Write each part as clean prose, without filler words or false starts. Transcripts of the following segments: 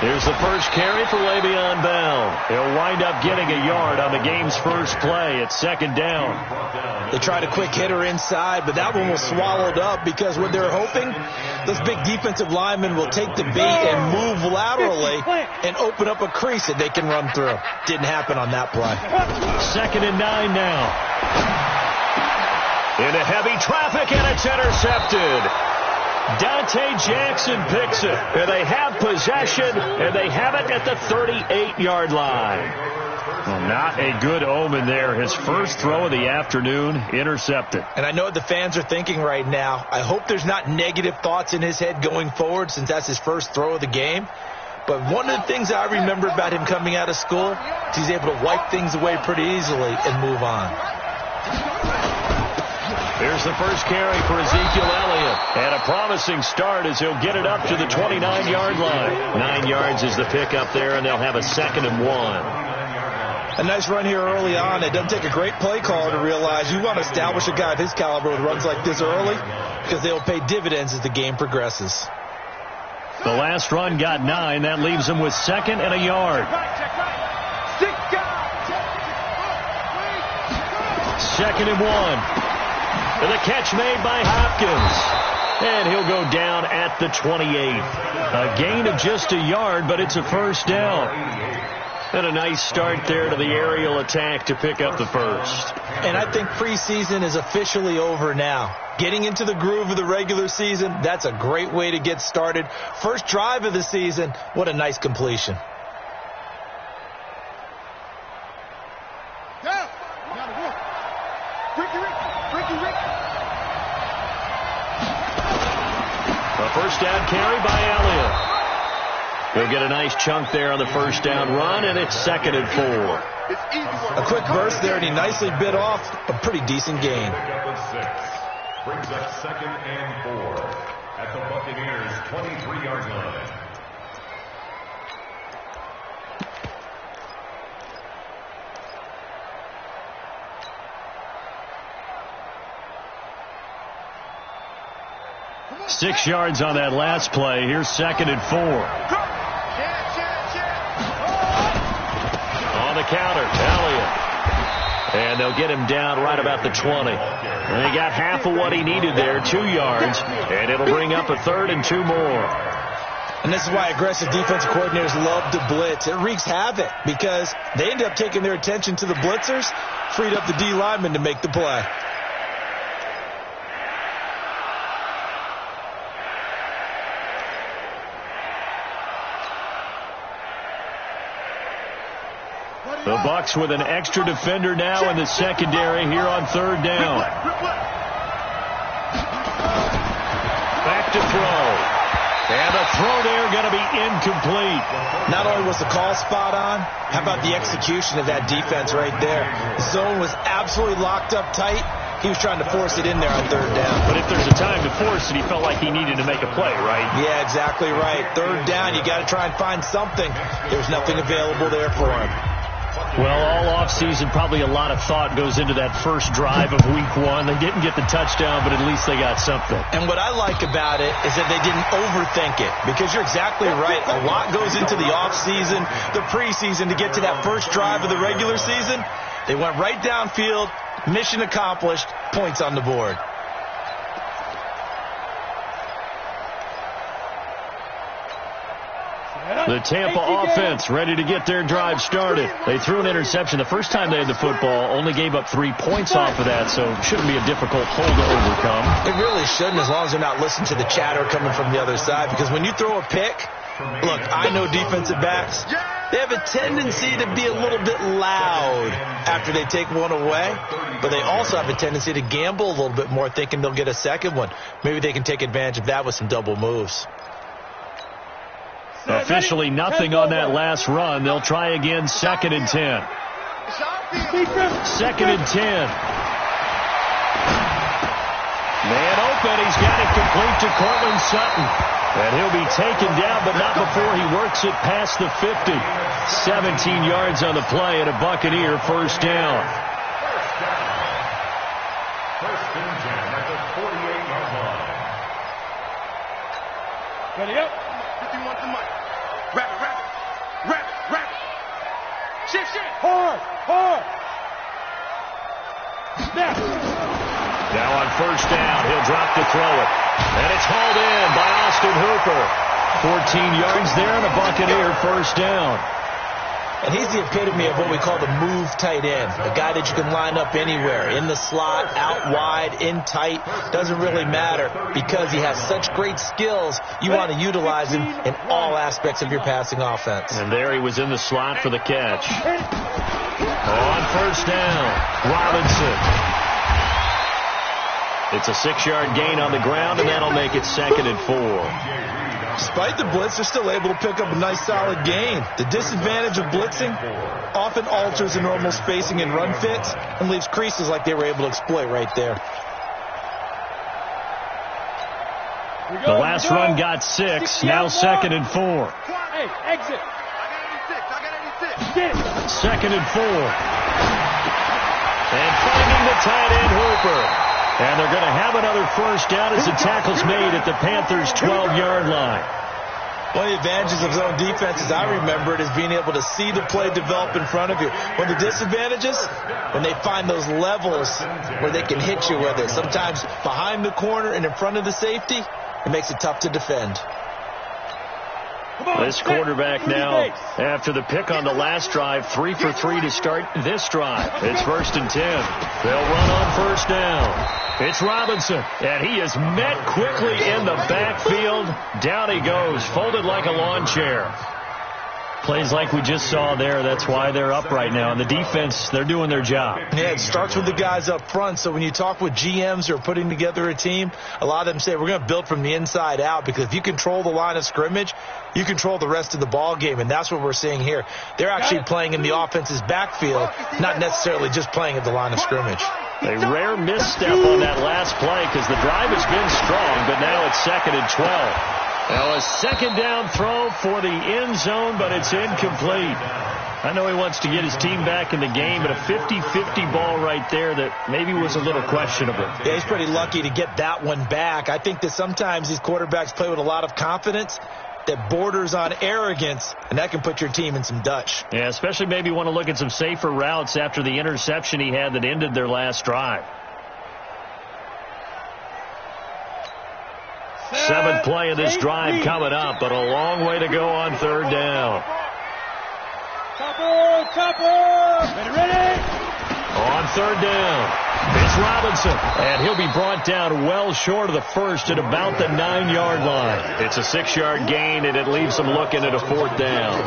Here's the first carry for Le'Veon Bell. He'll wind up getting a yard on the game's first play at second down. They tried a quick hitter inside, but that one was swallowed up because what they're hoping, those big defensive linemen will take the bait and move laterally and open up a crease that they can run through. Didn't happen on that play. 2nd and 9 now. Into heavy traffic, and it's intercepted. Dante Jackson picks it, and they have possession, and they have it at the 38-yard line. Well, not a good omen there. His first throw of the afternoon, intercepted. And I know what the fans are thinking right now. I hope there's not negative thoughts in his head going forward since that's his first throw of the game. But one of the things I remember about him coming out of school is he's able to wipe things away pretty easily and move on. Here's the first carry for Ezekiel Elliott. And a promising start as he'll get it up to the 29-yard line. 9 yards is the pickup there, and they'll have a 2nd and 1. A nice run here early on. It doesn't take a great play caller to realize you want to establish a guy of his caliber with runs like this early because they'll pay dividends as the game progresses. The last run got 9. That leaves him with 2nd and a yard. 2nd and 1. And the catch made by Hopkins. And he'll go down at the 28. A gain of just a yard, but it's a first down. And a nice start there to the aerial attack to pick up the first. And I think preseason is officially over now. Getting into the groove of the regular season, that's a great way to get started. First drive of the season, what a nice completion. A first down carry by Elliott. He'll get a nice chunk there on the first down run, and it's 2nd and 4. A quick burst there, and he nicely bit off a pretty decent gain. Brings up 2nd and 4 at the Buccaneers' 23-yard line. Six yards on that last play. Here's 2nd and 4. On the counter, Elliott. And they'll get him down right about the 20. And he got half of what he needed there, 2 yards. And it'll bring up a 3rd and 2 more. And this is why aggressive defensive coordinators love to blitz. It wreaks havoc because they end up taking their attention to the blitzers, freed up the D lineman to make the play. The Bucs with an extra defender now in the secondary here on 3rd down. Back to throw. And the throw there going to be incomplete. Not only was the call spot on, how about the execution of that defense right there? The zone was absolutely locked up tight. He was trying to force it in there on 3rd down. But if there's a time to force it, he felt like he needed to make a play, right? Yeah, exactly right. 3rd down, you got to try and find something. There's nothing available there for him. Well, all offseason, probably a lot of thought goes into that first drive of week 1. They didn't get the touchdown, but at least they got something. And what I like about it is that they didn't overthink it, because you're exactly right. A lot goes into the offseason, the preseason to get to that first drive of the regular season. They went right downfield, mission accomplished, points on the board. The Tampa offense ready to get their drive started. They threw an interception the first time they had the football, only gave up 3 points off of that, so it shouldn't be a difficult hole to overcome. It really shouldn't, as long as they're not listening to the chatter coming from the other side, because when you throw a pick, look, I know defensive backs, they have a tendency to be a little bit loud after they take one away, but they also have a tendency to gamble a little bit more, thinking they'll get a second one. Maybe they can take advantage of that with some double moves. Officially nothing on that last run. They'll try again, 2nd and 10. 2nd and 10. Man open. He's got it complete to Cortland Sutton. And he'll be taken down, but not before he works it past the 50. 17 yards on the play and a Buccaneer first down. First and 10 at the 48-yard line. Ready up. Now on first down, he'll drop to throw it. And it's hauled in by Austin Hooper. 14 yards there and a Buccaneer first down. And he's the epitome of what we call the move tight end. A guy that you can line up anywhere, in the slot, out wide, in tight. Doesn't really matter because he has such great skills. You want to utilize him in all aspects of your passing offense. And there he was in the slot for the catch. On first down, Robinson. It's a 6-yard gain on the ground, and that'll make it 2nd and 4. Despite the blitz, they're still able to pick up a nice solid gain. The disadvantage of blitzing often alters the normal spacing and run fits and leaves creases like they were able to exploit right there. The last run got 6, now 2nd and 4. Hey, exit. I got 86. 2nd and 4. And finding the tight end Hooper. And they're going to have another first down as the tackle's made at the Panthers' 12-yard line. One of the advantages of zone defense, as I remember it, is being able to see the play develop in front of you. One of the disadvantages, when they find those levels where they can hit you with it. Sometimes behind the corner and in front of the safety, it makes it tough to defend. This quarterback now, after the pick on the last drive, 3 for 3 to start this drive. It's 1st and 10. They'll run on first down. It's Robinson, and he is met quickly in the backfield. Down he goes, folded like a lawn chair. Plays like we just saw there. That's why they're up right now. And the defense, they're doing their job. Yeah, it starts with the guys up front. So when you talk with GMs who are putting together a team, a lot of them say we're going to build from the inside out, because if you control the line of scrimmage, you control the rest of the ball game, and that's what we're seeing here. They're actually playing in the offense's backfield, not necessarily just playing at the line of scrimmage. A rare misstep on that last play because the drive has been strong, but now it's 2nd and 12. Now a second down throw for the end zone, but it's incomplete. I know he wants to get his team back in the game, but a 50-50 ball right there that maybe was a little questionable. Yeah, he's pretty lucky to get that one back. I think that sometimes these quarterbacks play with a lot of confidence that borders on arrogance, and that can put your team in some Dutch. Yeah, especially maybe want to look at some safer routes after the interception he had that ended their last drive. 7th play of this drive coming up, but a long way to go on 3rd down. Ready. On 3rd down, it's Robinson, and he'll be brought down well short of the first at about the 9-yard line. It's a 6-yard gain, and it leaves them looking at a 4th down.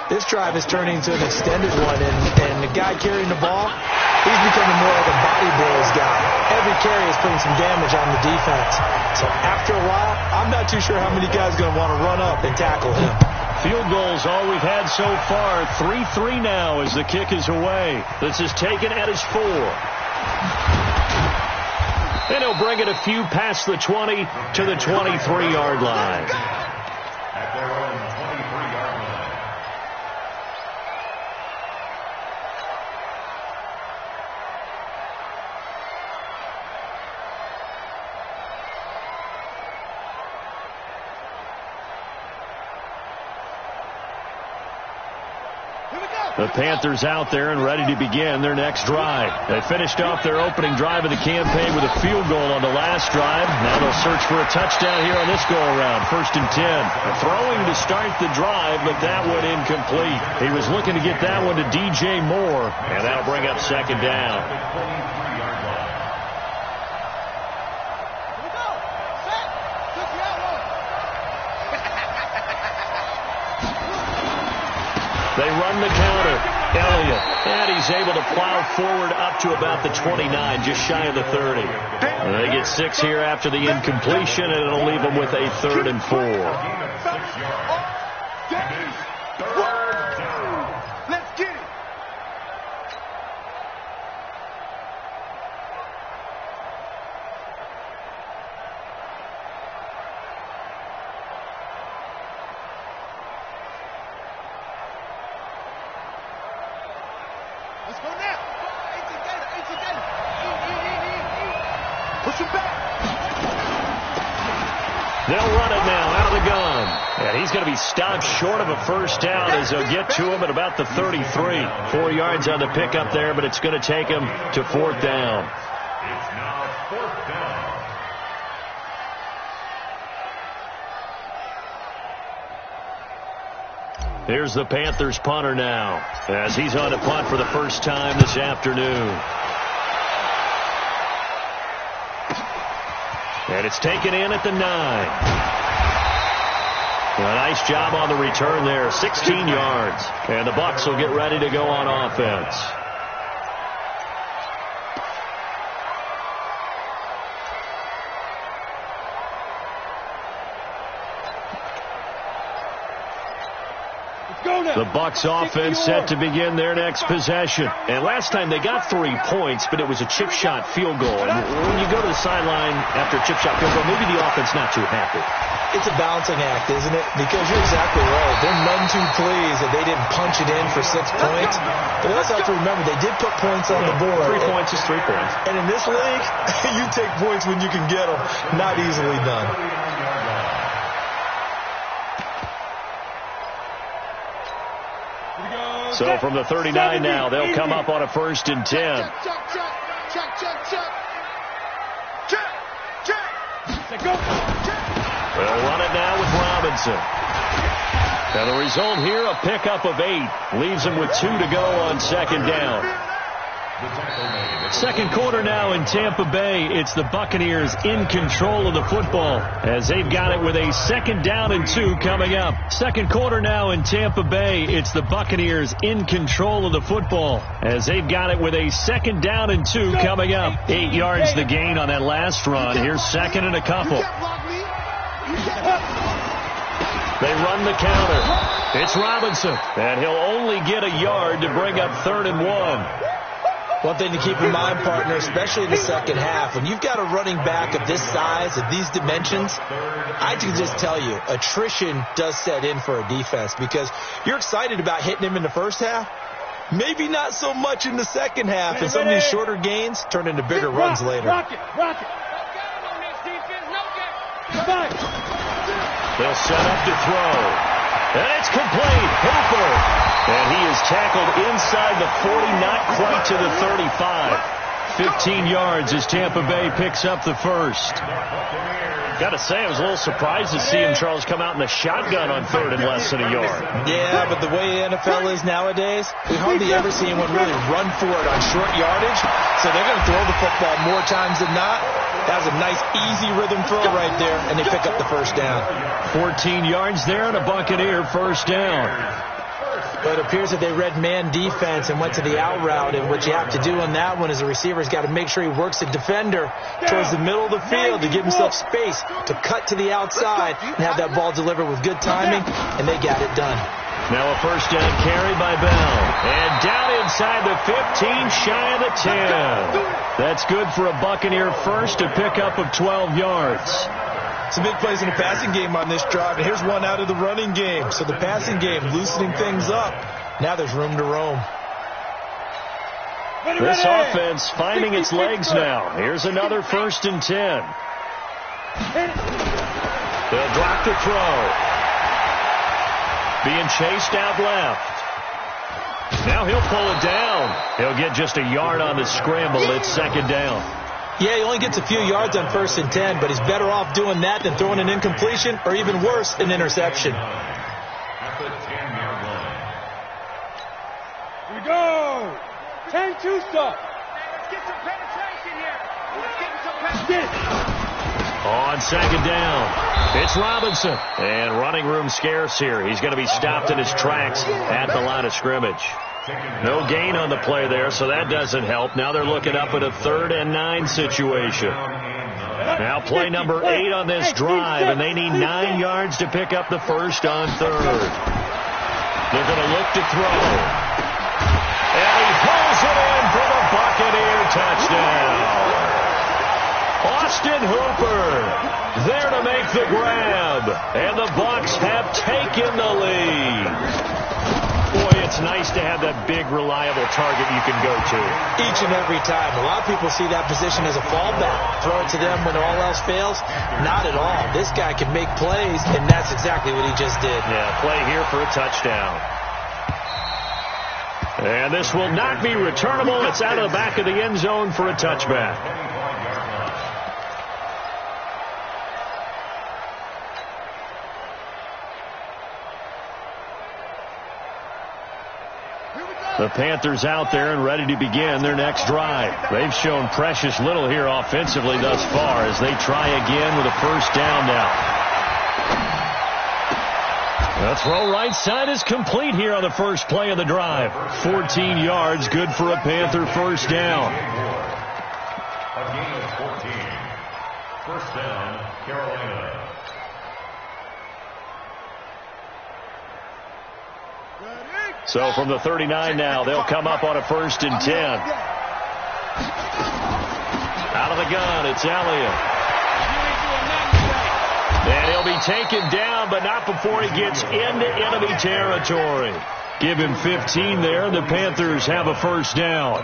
This drive is turning into an extended one, and the guy carrying the ball, he's becoming more like a body blows guy. Every carry is putting some damage on the defense. So after a while, I'm not too sure how many guys are going to want to run up and tackle him. Field goals all we've had so far. 3-3 now as the kick is away. This is taken at his 4. And he'll bring it a few past the 20 to the 23-yard line. At their own 23-yard line. The Panthers out there and ready to begin their next drive. They finished off their opening drive of the campaign with a field goal on the last drive. Now they'll search for a touchdown here on this go-around. 1st and 10. Throwing to start the drive, but that one incomplete. He was looking to get that one to DJ Moore, and that'll bring up 2nd down. They run the counter. Elliott. And he's able to plow forward up to about the 29, just shy of the 30. And they get 6 here after the incompletion, and it'll leave them with a 3rd and 4. Let's get it. Let's go now. 18 Gator. Push him back. They'll run it now out of the gun. And he's going to be stopped short of a first down as they'll get to him at about the 33. 4 yards on the pickup there, but it's going to take him to 4th down. It's now 4th down. Here's the Panthers punter now as he's on to punt for the first time this afternoon. And it's taken in at the 9. A nice job on the return there, 16 yards. And the Bucs will get ready to go on offense. The Bucs offense set to begin their next possession. And last time they got 3 points, but it was a chip shot field goal. And when you go to the sideline after a chip shot field goal, maybe the offense not too happy. It's a balancing act, isn't it? Because you're exactly right. They're none too pleased that they didn't punch it in for 6 points. But you also have to remember, they did put points on the board. 3 points is 3 points. And in this league, you take points when you can get them. Not easily done. So from the 39 now, they'll come up on a 1st and 10. They'll run it now with Robinson. And the result here, a pickup of 8. Leaves them with 2 to go on 2nd down. Second quarter now in Tampa Bay. It's the Buccaneers in control of the football as they've got it with a 2nd down and 2 coming up. Second quarter now in Tampa Bay. It's the Buccaneers in control of the football as they've got it with a 2nd down and 2 coming up. 8 yards the gain on that last run. Here's 2nd and a couple. They run the counter. It's Robinson, and he'll only get a yard to bring up 3rd and 1. One thing to keep in mind, partner, especially in the second half, when you've got a running back of this size, of these dimensions, I can just tell you, attrition does set in for a defense because you're excited about hitting him in the first half. Maybe not so much in the second half, and some of these shorter gains turn into bigger runs later. They'll set up to throw. And it's complete. Hooper. And he is tackled inside the 40, not quite to the 35. 15 yards as Tampa Bay picks up the first. Got to say, I was a little surprised to see him, Charles, come out in the shotgun on 3rd and less than a yard. Yeah, but the way the NFL is nowadays, we hardly ever see anyone really run for it on short yardage. So they're going to throw the football more times than not. That was a nice, easy rhythm throw right there, and they pick up the first down. 14 yards there and a Buccaneer first down. But it appears that they read man defense and went to the out route, and what you have to do on that one is the receiver's got to make sure he works the defender towards the middle of the field to give himself space to cut to the outside and have that ball delivered with good timing, and they got it done. Now a first down carry by Bell. And down inside the 15, shy of the 10. That's good for a Buccaneer first, a pickup of 12 yards. Some big plays in the passing game on this drive, and here's one out of the running game. So the passing game loosening things up. Now there's room to roam. This offense finding its legs now. Here's another 1st and 10. They'll drop the throw. Being chased out left. Now he'll pull it down. He'll get just a yard on the scramble. It's 2nd down. Yeah, he only gets a few yards on 1st and 10, but he's better off doing that than throwing an incompletion or even worse, an interception. At the 10-yard line. Here we go. 10-2 stuff. Let's get some penetration here. Let's get some penetration. On 2nd down, it's Robinson. And running room scarce here. He's going to be stopped in his tracks at the line of scrimmage. No gain on the play there, so that doesn't help. Now they're looking up at a 3rd and 9 situation. Now play number 8 on this drive, and they need 9 yards to pick up the first on 3rd. They're going to look to throw. And he pulls it in for the Buccaneer touchdown. Austin Hooper there to make the grab, and the Bucs have taken the lead. Boy, it's nice to have that big, reliable target you can go to. Each and every time. A lot of people see that position as a fallback. Throw it to them when all else fails. Not at all. This guy can make plays, and that's exactly what he just did. Yeah, play here for a touchdown. And this will not be returnable. It's out of the back of the end zone for a touchback. The Panthers out there and ready to begin their next drive. They've shown precious little here offensively thus far as they try again with a first down now. The throw right side is complete here on the first play of the drive. 14 yards, good for a Panther first down. A gain of 14. First down, Carolina. So from the 39 now, they'll come up on a 1st and 10. Out of the gun, it's Elliott. And he'll be taken down, but not before he gets into enemy territory. Give him 15 there. The Panthers have a first down.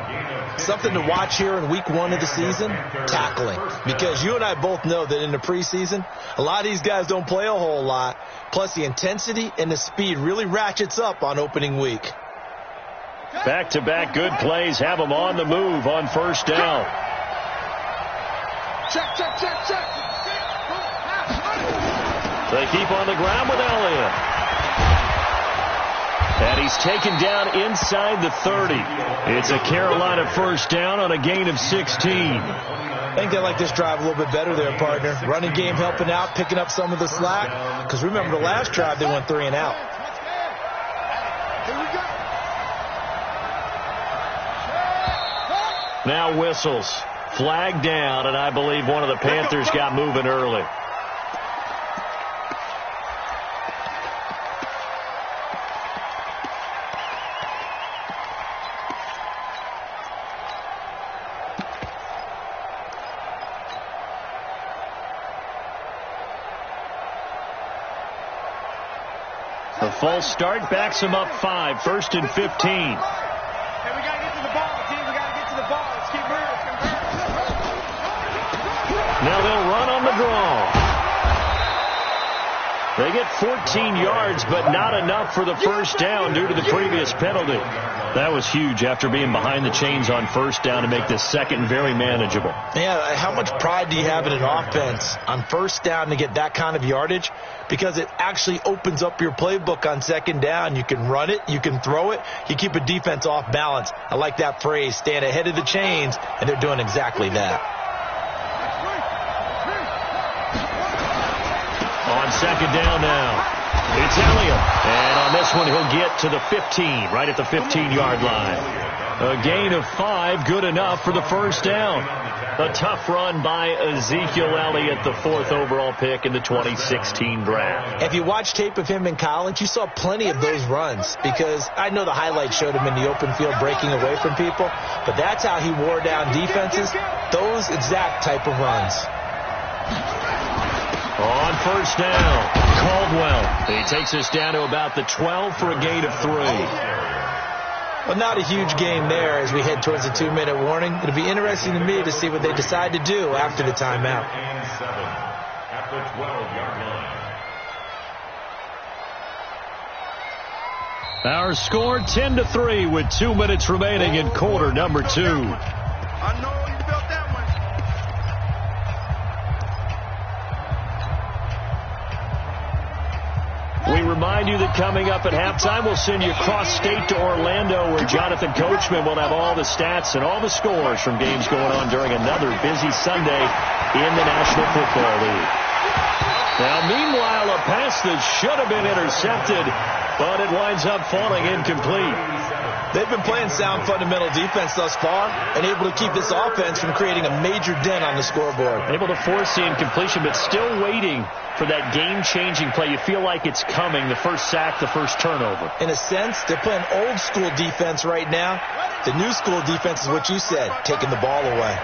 Something to watch here in week 1 of the season, tackling. Because you and I both know that in the preseason, a lot of these guys don't play a whole lot. Plus, the intensity and the speed really ratchets up on opening week. Back-to-back good plays have them on the move on first down. Check. They keep on the ground with Elliott. And he's taken down inside the 30. It's a Carolina first down on a gain of 16. I think they like this drive a little bit better there, partner. Running game helping out, picking up some of the slack. Because remember the last drive, they went 3 and out. Now whistles. Flag down, and I believe one of the Panthers got moving early. The false start backs him up 5, 1st and 15. Hey, we got to get to the ball, team. We got to get to the ball. Let's keep moving. Now they'll run on the draw. They get 14 yards, but not enough for the first down due to the previous penalty. That was huge after being behind the chains on first down to make this second very manageable. Yeah, how much pride do you have in an offense on first down to get that kind of yardage? Because it actually opens up your playbook on second down. You can run it, you can throw it, you keep a defense off balance. I like that phrase, stand ahead of the chains, and they're doing exactly that. On second down now, it's Elliott. And on this one, he'll get to the 15, right at the 15-yard line. A gain of 5, good enough for the first down. A tough run by Ezekiel Elliott, the 4th overall pick in the 2016 draft. If you watch tape of him in college, you saw plenty of those runs because I know the highlights showed him in the open field breaking away from people, but that's how he wore down defenses, those exact type of runs. On first down, Caldwell. He takes us down to about the 12 for a gain of 3. Well, not a huge gain there as we head towards the 2-minute warning. It'll be interesting to me to see what they decide to do after the timeout. At the 12-yard line. Our score 10-3 with 2 minutes remaining in quarter number 2. I know you built that one. We remind you that coming up at halftime, we'll send you cross-state to Orlando, where Jonathan Coachman will have all the stats and all the scores from games going on during another busy Sunday in the National Football League. Now, meanwhile, a pass that should have been intercepted, but it winds up falling incomplete. They've been playing sound fundamental defense thus far and able to keep this offense from creating a major dent on the scoreboard. Able to force the incompletion, but still waiting for that game-changing play. You feel like it's coming, the first sack, the first turnover. In a sense, they're playing old-school defense right now. The new school defense is what you said, taking the ball away.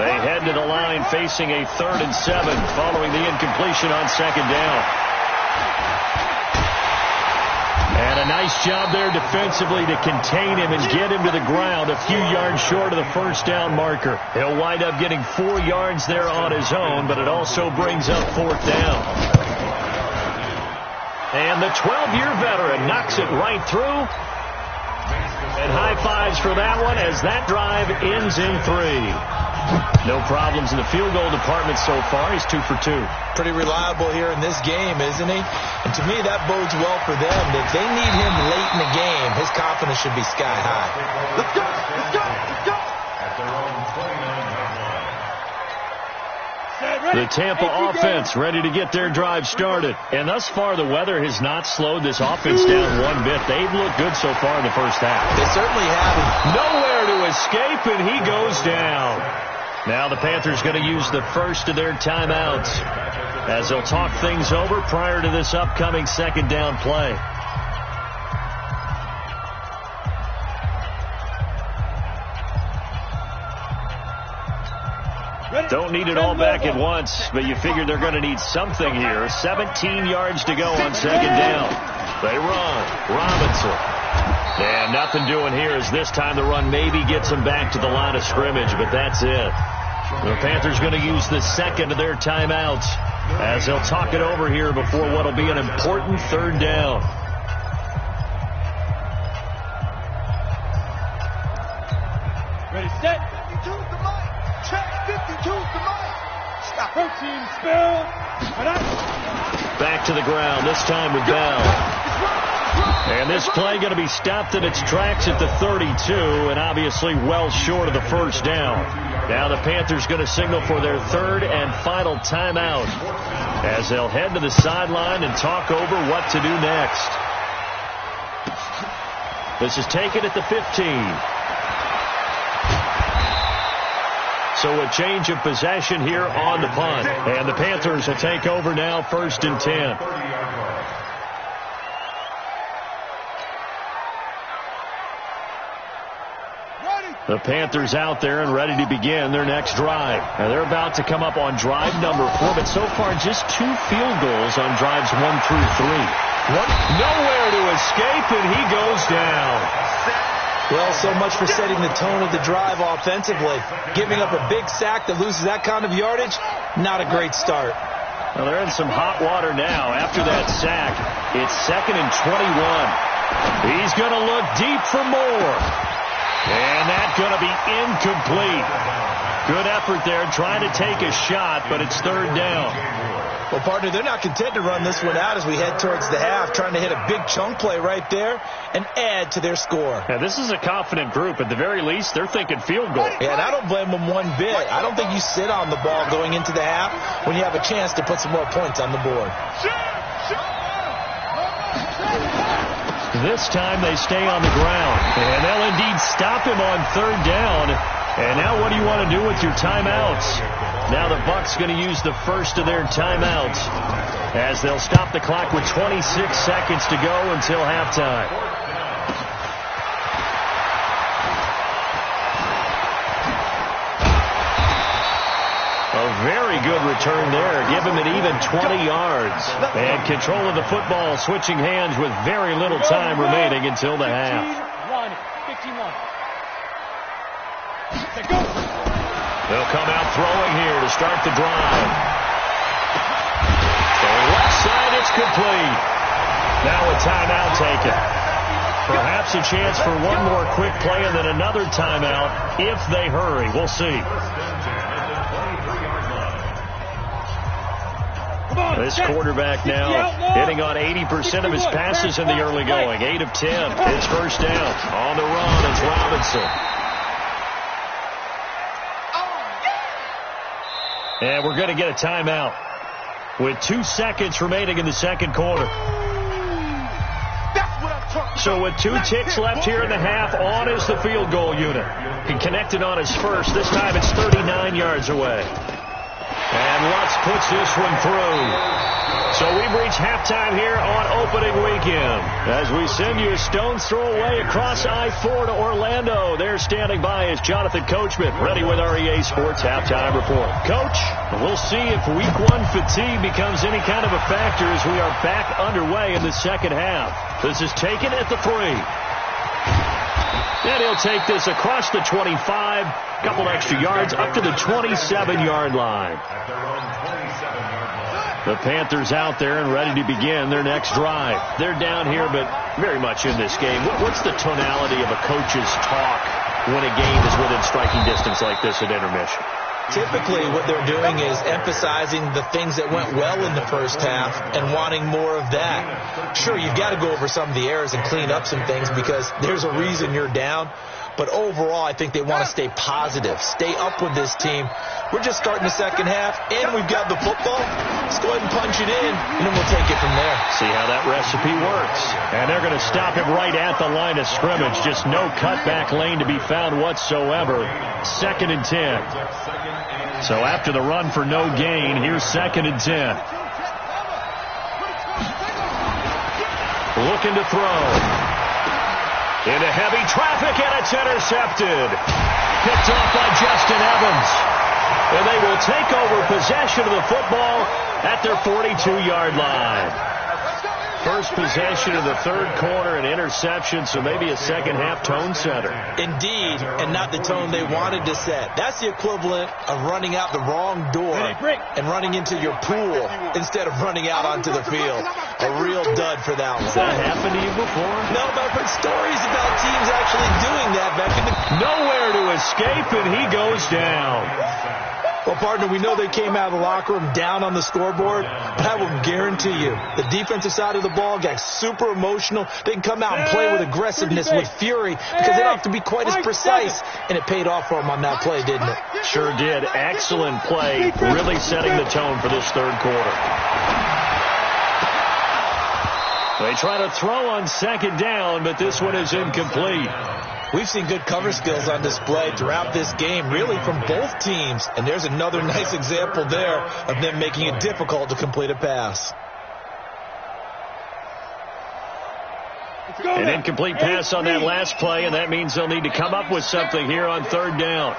They head to the line facing a 3rd and 7 following the incompletion on second down. And And a nice job there defensively to contain him and get him to the ground a few yards short of the first down marker. He'll wind up getting 4 yards there on his own, but it also brings up 4th down. And the 12-year veteran knocks it right through. And high fives for that one as that drive ends in 3. No problems in the field goal department so far. He's 2 for 2. Pretty reliable here in this game, isn't he? And to me, that bodes well for them. If they need him late in the game, his confidence should be sky high. Let's go! Let's go! Let's go! At their own 29-yard line. The Tampa offense ready to get their drive started. And thus far, the weather has not slowed this offense down one bit. They've looked good so far in the first half. They certainly haven't. Nowhere to escape, and he goes down. Now the Panthers going to use the first of their timeouts as they'll talk things over prior to this upcoming second down play. Don't need it all back at once, but you figure they're going to need something here. 17 yards to go on second down. They run. Robinson. And nothing doing here as this time the run maybe gets them back to the line of scrimmage, but that's it. The Panthers going to use the second of their timeouts as they'll talk it over here before what will be an important third down. Ready, set. 52's the mic. Check. 52's the mic. Stop. Protein spill. Back to the ground, this time with Bell. And this play going to be stopped in its tracks at the 32, and obviously well short of the first down. Now the Panthers going to signal for their third and final timeout as they'll head to the sideline and talk over what to do next. This is taken at the 15. So a change of possession here on the punt. And the Panthers will take over now, 1st and 10. The Panthers out there and ready to begin their next drive. Now they're about to come up on drive number 4, but so far just 2 field goals on drives 1 through 3. Nowhere to escape, and he goes down. Well, so much for setting the tone of the drive offensively. Giving up a big sack that loses that kind of yardage, not a great start. Well, they're in some hot water now. After that sack, it's 2nd and 21. He's going to look deep for more. And that's going to be incomplete. Good effort there trying to take a shot, but it's 3rd down. Well, partner, they're not content to run this one out as we head towards the half, trying to hit a big chunk play right there and add to their score. Now, this is a confident group. At the very least, they're thinking field goal. Yeah, and I don't blame them one bit. I don't think you sit on the ball going into the half when you have a chance to put some more points on the board. This time they stay on the ground, and they'll indeed stop him on 3rd down. And now what do you want to do with your timeouts? Now the Bucs going to use the first of their timeouts as they'll stop the clock with 26 seconds to go until halftime. A very good return there. Give him an even 20 yards. And control of the football switching hands with very little time remaining until the half. 51. They'll come out throwing here to start the drive. So left side, it's complete. Now a timeout taken. Perhaps a chance for one more quick play and then another timeout if they hurry. We'll see. This quarterback now hitting on 80% of his passes in the early going. 8 of 10. It's 1st down. On the run, it's Robinson. And we're going to get a timeout with 2 seconds remaining in the second quarter. So with 2 ticks left here in the half, on is the field goal unit. He connected on his first. This time it's 39 yards away. And Lutz puts this one through. So we've reached It's halftime here on opening weekend as we send you a stone's throw away across I-4 to Orlando. There standing by is Jonathan Coachman, ready with our EA Sports Halftime Report. Coach, we'll see if Week 1 fatigue becomes any kind of a factor as we are back underway in the second half. This is taken at the 3. And he'll take this across the 25, couple extra yards, up to the 27-yard line. The Panthers out there and ready to begin their next drive. They're down here, but very much in this game. What's the tonality of a coach's talk when a game is within striking distance like this at intermission? Typically, what they're doing is emphasizing the things that went well in the first half and wanting more of that. Sure, you've got to go over some of the errors and clean up some things because there's a reason you're down. But overall, I think they want to stay positive, stay up with this team. We're just starting the second half, and we've got the football. Let's go ahead and punch it in, and then we'll take it from there. See how that recipe works. And they're going to stop him right at the line of scrimmage. Just no cutback lane to be found whatsoever. 2nd and 10. So after the run for no gain, here's 2nd and 10. Looking to throw. Into heavy traffic, and it's intercepted. Picked off by Justin Evans. And they will take over possession of the football at their 42-yard line. First possession of the third quarter, an interception, so maybe a second-half tone setter. Indeed, and not the tone they wanted to set. That's the equivalent of running out the wrong door and running into your pool instead of running out onto the field. A real dud for that one. Has that happened to you before? No, but I've heard stories about teams actually doing that back in the... Nowhere to escape, and he goes down. Well, partner, we know they came out of the locker room down on the scoreboard, but I will guarantee you the defensive side of the ball got super emotional. They can come out and play with aggressiveness, with fury, because they don't have to be quite as precise, and it paid off for them on that play, didn't it? Sure did. Excellent play, really setting the tone for this third quarter. They try to throw on 2nd down, but this one is incomplete. We've seen good cover skills on display throughout this game, really from both teams. And there's another nice example there of them making it difficult to complete a pass. An incomplete pass on that last play, and that means they'll need to come up with something here on 3rd down.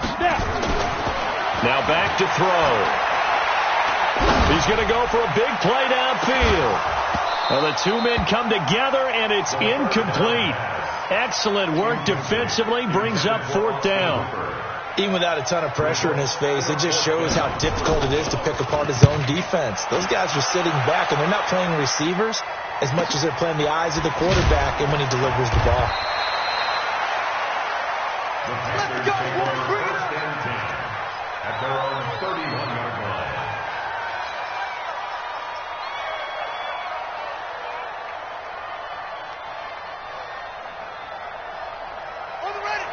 Now back to throw. He's going to go for a big play downfield. Well, the two men come together, and it's incomplete. Excellent work defensively, brings up 4th down. Even without a ton of pressure in his face, it just shows how difficult it is to pick apart his own defense. Those guys are sitting back, and they're not playing receivers as much as they're playing the eyes of the quarterback and when he delivers the ball. Let's go, at their own 31-yard line.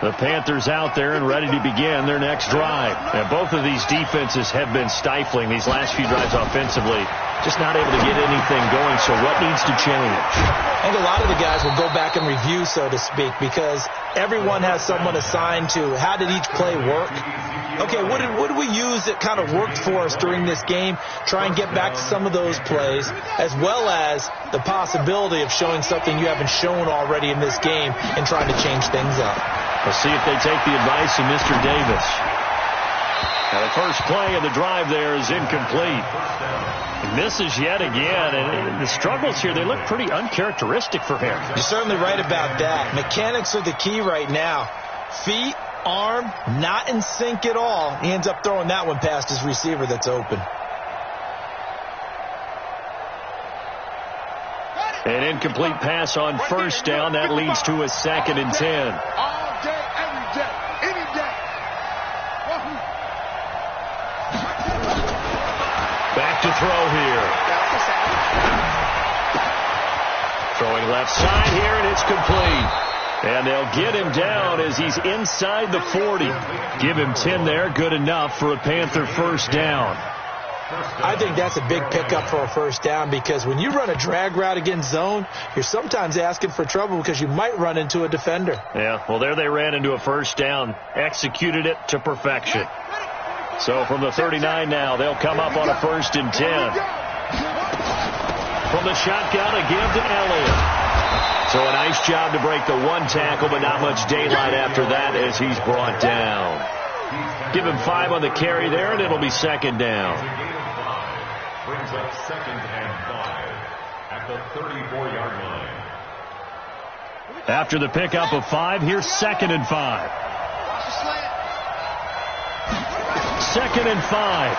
The Panthers out there and ready to begin their next drive. And both of these defenses have been stifling these last few drives offensively. Just not able to get anything going, so what needs to change? I think a lot of the guys will go back and review, so to speak, because everyone has someone assigned to how did each play work. Okay, what did we use that kind of worked for us during this game? Try and get back to some of those plays, as well as the possibility of showing something you haven't shown already in this game and trying to change things up. We'll see if they take the advice of Mr. Davis. Now the first play of the drive there is incomplete. He misses yet again, and the struggles here, they look pretty uncharacteristic for him. You're certainly right about that. Mechanics are the key right now. Feet, arm, not in sync at all. He ends up throwing that one past his receiver that's open. An incomplete pass on 1st down. That leads to a 2nd and 10. All day, every day, any day. Back to throw here. Throwing left side here, and it's complete. And they'll get him down as he's inside the 40. Give him 10 there, good enough for a Panther 1st down. I think that's a big pickup for a 1st down because when you run a drag route against zone, you're sometimes asking for trouble because you might run into a defender. Yeah, well, there they ran into a 1st down, executed it to perfection. So from the 39 now, they'll come up on a 1st and 10. From from the shotgun, a give to Elliott. So a nice job to break the one tackle, but not much daylight after that as he's brought down. Give him 5 on the carry there, and it'll be second down. Brings up 2nd and 5 at the 34-yard line. After the pickup of 5, here's 2nd and 5. 2nd and 5.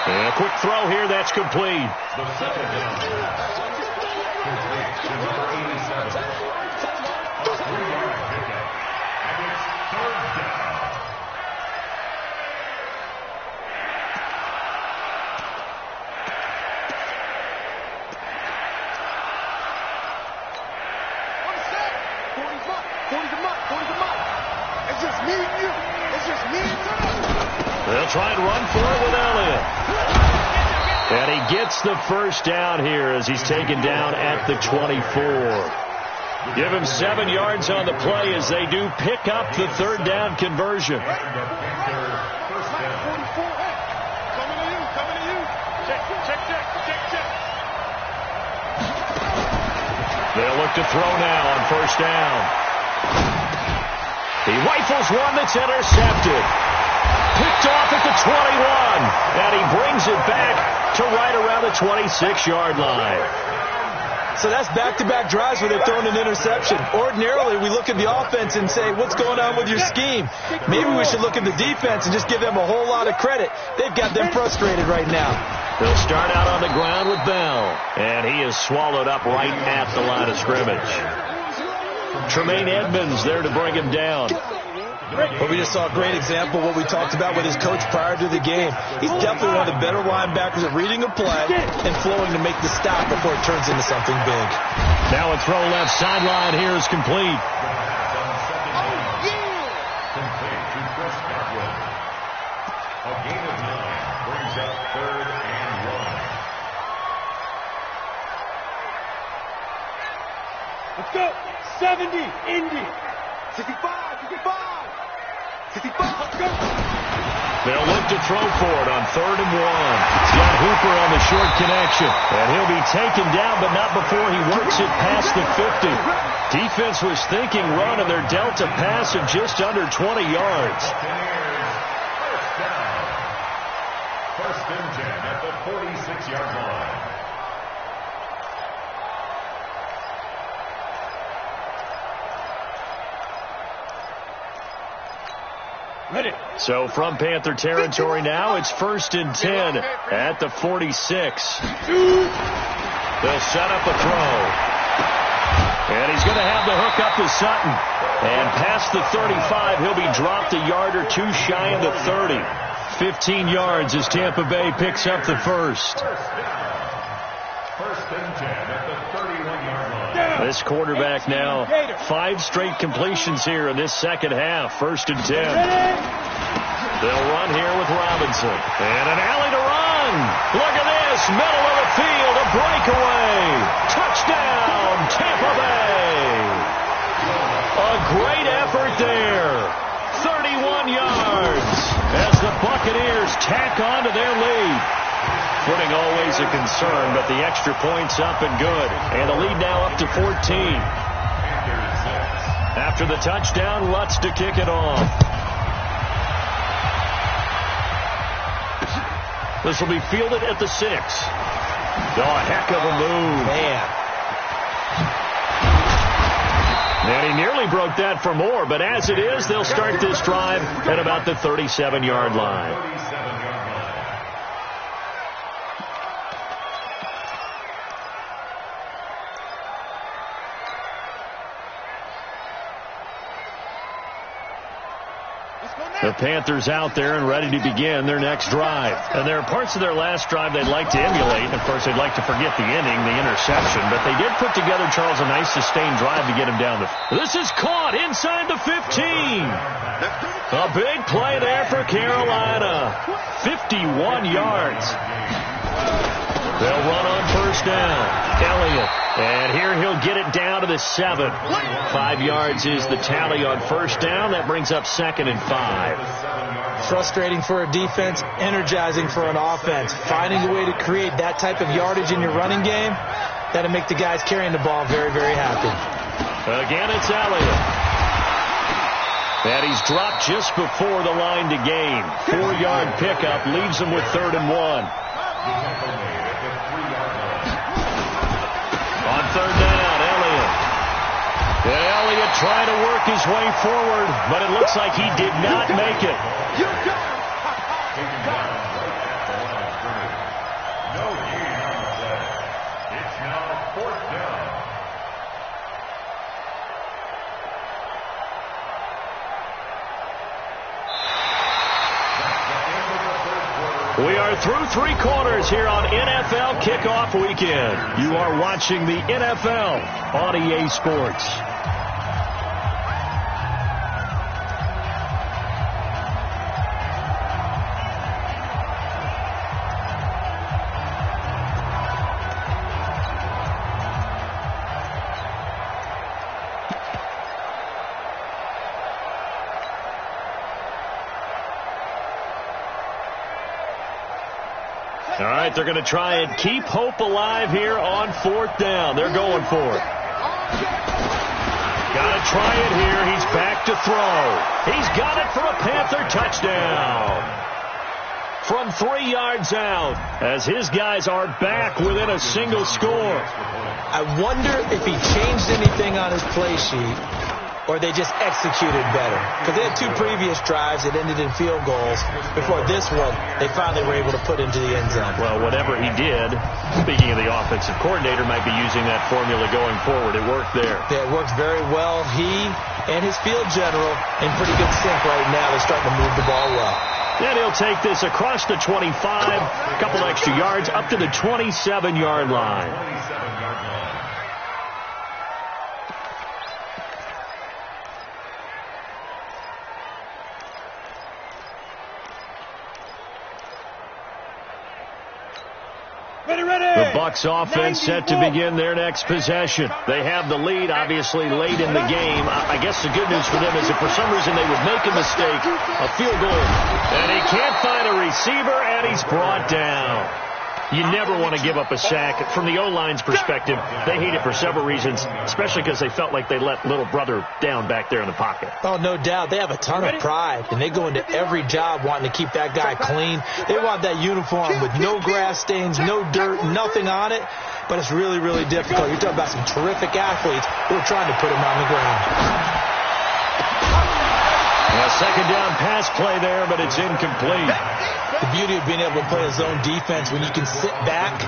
And a quick throw here, that's complete. The second down. Complete to number 87. A 3-yard pickup. And it's 3rd down. It's just me and you. It's just me and you. They'll try and run for it with Elliott. And he gets the first down here as he's taken down at the 24. Give him 7 yards on the play as they do pick up the 3rd down conversion. Coming to you. Check. They'll look to throw now on 1st down. He rifles one that's intercepted. Picked off at the 21. And he brings it back to right around the 26-yard line. So that's back-to-back drives where they've thrown an interception. Ordinarily, we look at the offense and say, what's going on with your scheme? Maybe we should look at the defense and just give them a whole lot of credit. They've got them frustrated right now. They'll start out on the ground with Bell. And he is swallowed up right at the line of scrimmage. Tremaine Edmonds there to bring him down. But we just saw a great example of what we talked about with his coach prior to the game. He's definitely one of the better linebackers at reading a play and flowing to make the stop before it turns into something big. Now a throw left sideline here is complete. Complete to Chris Godwin. A gain of 9 brings up 3rd and 1. Let's go. 70. Indy. 65. 65. Let's go. They'll look to throw for it on 3rd and 1. Got Hooper on the short connection. And he'll be taken down, but not before he works it past the 50. Defense was thinking run, and they're dealt a pass of just under 20 yards. First down. 1st and 10 at the 46-yard line. Ready. So from Panther territory now, it's 1st and 10 at the 46. They'll set up a throw. And he's going to have the hook up to Sutton. And past the 35, he'll be dropped a yard or 2 shy of the 30. 15 yards as Tampa Bay picks up the first. 1st and 10 at the 31-yard line. This quarterback now 5 straight completions here in this second half. 1st and 10. They'll run here with Robinson. And an alley to run. Look at this. Middle of the field. A breakaway. Touchdown, Tampa Bay. A great effort there. 31 yards as the Buccaneers tack on to their lead. Footing always a concern, but the extra point's up and good. And the lead now up to 14. After the touchdown, Lutz to kick it off. This will be fielded at the 6. Oh, heck of a move. Man. And he nearly broke that for more, but as it is, they'll start this drive at about the 37-yard line. The Panthers out there and ready to begin their next drive. And there are parts of their last drive they'd like to emulate. And, of course, they'd like to forget the inning, the interception. But they did put together, Charles, a nice sustained drive to get him down. This is caught inside the 15. A big play there for Carolina. 51 yards. They'll run on 1st first down. Elliott. And here he'll get it down to the 7. 5 yards is the tally on first down. That brings up 2nd and 5. Frustrating for a defense, energizing for an offense. Finding a way to create that type of yardage in your running game, that'll make the guys carrying the ball very, very happy. Again, it's Elliott. And he's dropped just before the line to gain. 4-yard pickup leaves him with 3rd and 1. On 3rd down, Elliott. And Elliott trying to work his way forward, but it looks like he did not make it. We are through 3 quarters here on NFL Kickoff Weekend. You are watching the NFL on EA Sports. All right, they're going to try and keep hope alive here on 4th down. They're going for it. Got to try it here. He's back to throw. He's got it for a Panther touchdown. From 3 yards out, as his guys are back within a single score. I wonder if he changed anything on his play sheet, or they just executed better. Because they had 2 previous drives that ended in field goals. Before this one, they finally were able to put into the end zone. Well, whatever he did, speaking of the offensive coordinator, might be using that formula going forward. It worked there. Yeah, it works very well. He and his field general in pretty good sync right now. They're starting to move the ball well. And he'll take this across the 25, a couple extra yards, up to the 27-yard line. The Bucs offense set to begin their next possession. They have the lead, obviously, late in the game. I guess the good news for them is if for some reason they would make a mistake, a field goal, and he can't find a receiver, and he's brought down. You never want to give up a sack. From the O-line's perspective, they hate it for several reasons, especially because they felt like they let little brother down back there in the pocket. Oh, no doubt. They have a ton of pride, and they go into every job wanting to keep that guy clean. They want that uniform with no grass stains, no dirt, nothing on it. But it's really, really difficult. You're talking about some terrific athletes who are trying to put him on the ground. A 2nd down pass play there, but it's incomplete. The beauty of being able to play a zone defense when you can sit back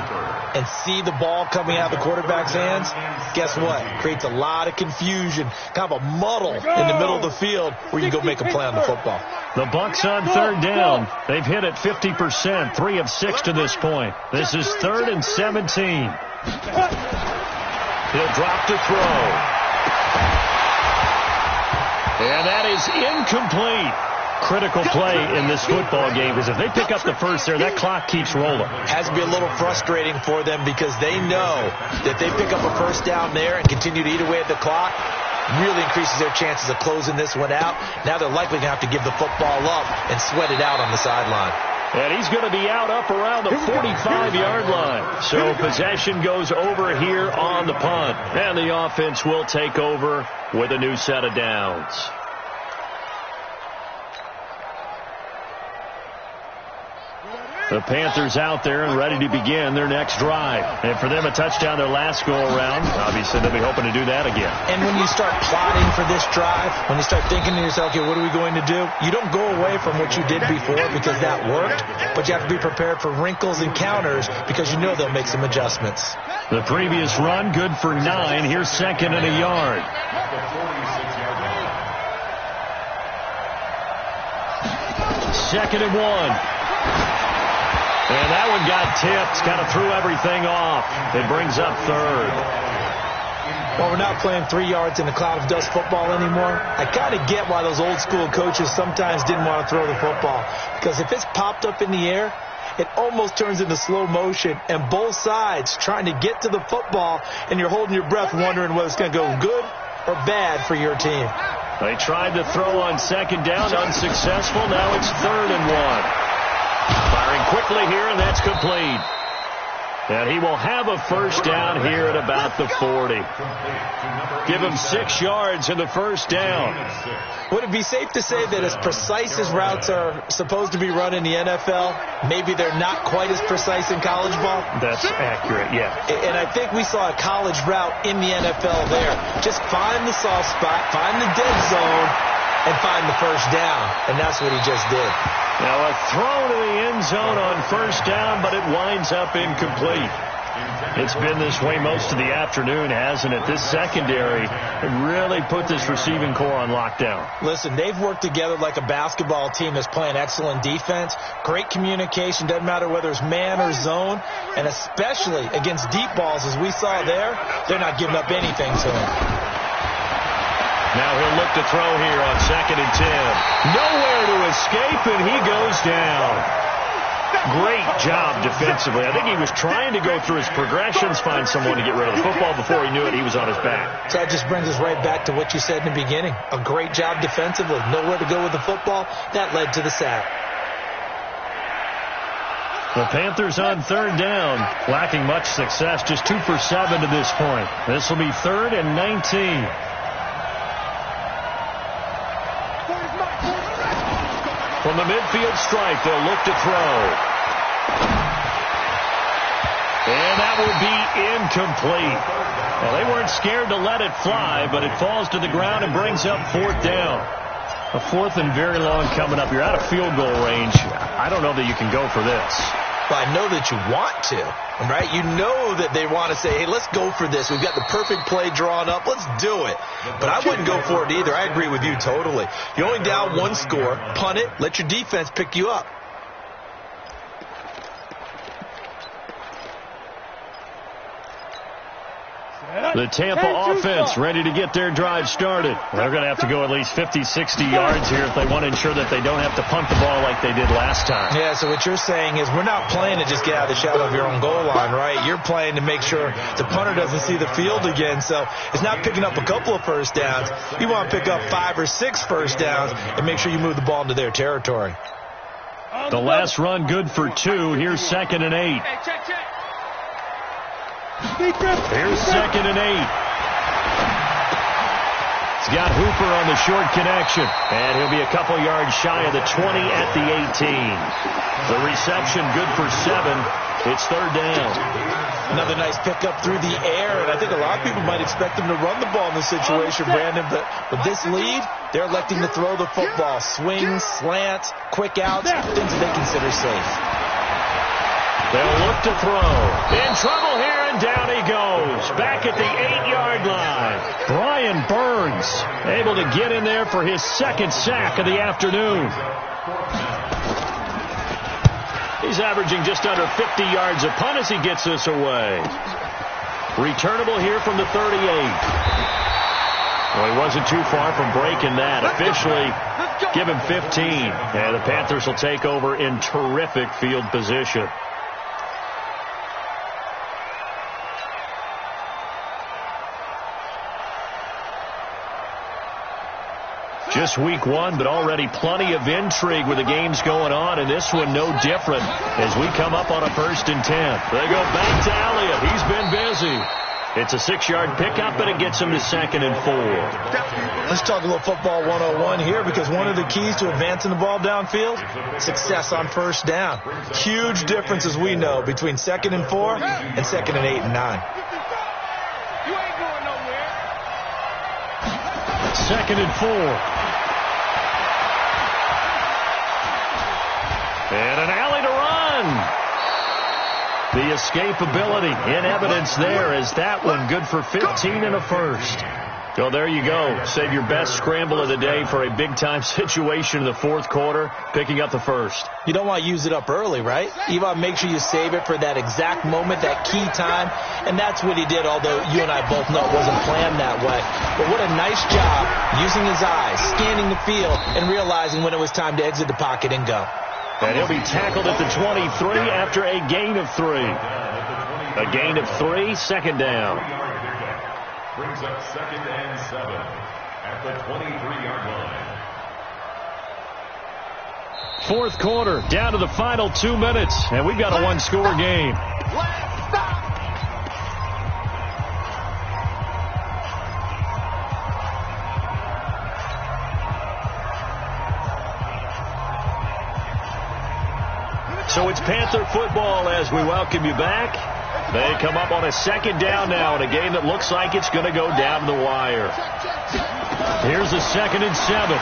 and see the ball coming out of the quarterback's hands, guess what? Creates a lot of confusion, kind of a muddle in the middle of the field where you go make a play on the football. The Bucs on 3rd down. They've hit it 50%, 3 of 6 to this point. This is 3rd and 17. He'll drop to throw. And that is incomplete. Critical play in this football game, because if they pick up the first there, that clock keeps rolling. Has to be a little frustrating for them because they know that they pick up a first down there and continue to eat away at the clock, really increases their chances of closing this one out. Now they're likely going to have to give the football up and sweat it out on the sideline. And he's going to be out up around the 45-yard line. So possession goes over here on the punt. And the offense will take over with a new set of downs. The Panthers out there and ready to begin their next drive. And for them, a touchdown their last go-around. Obviously, they'll be hoping to do that again. And when you start plotting for this drive, when you start thinking to yourself, okay, what are we going to do? You don't go away from what you did before because that worked, but you have to be prepared for wrinkles and counters because you know they'll make some adjustments. The previous run, good for 9. Here's 2nd and a yard. 2nd and 1. And that one got tipped, kind of threw everything off. It brings up 3rd. Well, we're not playing 3 yards in a cloud of dust football anymore. I kind of get why those old school coaches sometimes didn't want to throw the football. Because if it's popped up in the air, it almost turns into slow motion, and both sides trying to get to the football, and you're holding your breath wondering whether it's going to go good or bad for your team. They tried to throw on second down, unsuccessful. Now it's 3rd and 1. Firing quickly here, and that's complete. And he will have a first down here at about the 40. Give him 6 yards in the first down. Would it be safe to say that as precise as routes are supposed to be run in the NFL, maybe they're not quite as precise in college ball? That's accurate, yeah. And I think we saw a college route in the NFL there. Just find the soft spot, find the dead zone, and find the first down. And that's what he just did. Now a throw to the end zone on first down, but it winds up incomplete. It's been this way most of the afternoon, hasn't it? This secondary really put this receiving core on lockdown. Listen, they've worked together like a basketball team that's playing excellent defense. Great communication, doesn't matter whether it's man or zone. And especially against deep balls, as we saw there, they're not giving up anything to him. Now he'll look to throw here on 2nd and 10. Nowhere to escape, and he goes down. Great job defensively. I think he was trying to go through his progressions, find someone to get rid of the football. Before he knew it, he was on his back. So that just brings us right back to what you said in the beginning. A great job defensively. Nowhere to go with the football. That led to the sack. The Panthers on 3rd down, lacking much success, just 2 for 7 to this point. This will be 3rd and 19. From the midfield stripe, they'll look to throw. And that will be incomplete. Well, they weren't scared to let it fly, but it falls to the ground and brings up 4th down. A 4th and very long coming up. You're out of field goal range. I don't know that you can go for this. Well, I know that you want to, right? You know that they want to say, hey, let's go for this. We've got the perfect play drawn up. Let's do it. But I wouldn't go for it either. I agree with you totally. You're only down 1 score. Punt it. Let your defense pick you up. The Tampa offense ready to get their drive started. They're going to have to go at least 50, 60 yards here if they want to ensure that they don't have to punt the ball like they did last time. Yeah, so what you're saying is we're not playing to just get out of the shadow of your own goal line, right? You're playing to make sure the punter doesn't see the field again. So it's not picking up a couple of first downs. You want to pick up 5 or 6 first downs and make sure you move the ball into their territory. The last run good for 2. Here's 2nd and 8. Here's 2nd and 8. He's got Hooper on the short connection, and he'll be a couple yards shy of the 20 at the 18. The reception good for 7. It's 3rd down. Another nice pickup through the air, and I think a lot of people might expect them to run the ball in this situation, Brandon, but with this lead, they're electing to throw the football. Swings, slants, quick outs, things that they consider safe. They'll look to throw. In trouble here, and down he goes. Back at the 8-yard line. Brian Burns able to get in there for his 2nd sack of the afternoon. He's averaging just under 50 yards a punt as he gets this away. Returnable here from the 38. Well, he wasn't too far from breaking that. Officially, give him 15. And the Panthers will take over in terrific field position. Just week 1, but already plenty of intrigue with the games going on, and this one no different as we come up on a 1st and 10. They go back to Elliott. He's been busy. It's a 6-yard pickup, and it gets him to 2nd and 4. Let's talk a little football 101 here, because one of the keys to advancing the ball downfield, success on first down. Huge difference, as we know, between 2nd and 4 and 2nd and 8 and 9. You ain't going nowhere. 2nd and 4. And an alley to run. The escapability in evidence there as that one good for 15 and a first. So there you go. Save your best scramble of the day for a big-time situation in the 4th quarter, picking up the first. You don't want to use it up early, right? You want to make sure you save it for that exact moment, that key time, and that's what he did, although you and I both know it wasn't planned that way. But what a nice job using his eyes, scanning the field, and realizing when it was time to exit the pocket and go. And he'll be tackled at the 23 after a gain of 3. A gain of 3, second down. Brings up 2nd and 7 at the 23-yard line. Fourth quarter, down to the final 2 minutes, and we've got a one-score game. So it's Panther football as we welcome you back. They come up on a second down now in a game that looks like it's going to go down to the wire. Here's a 2nd and 7.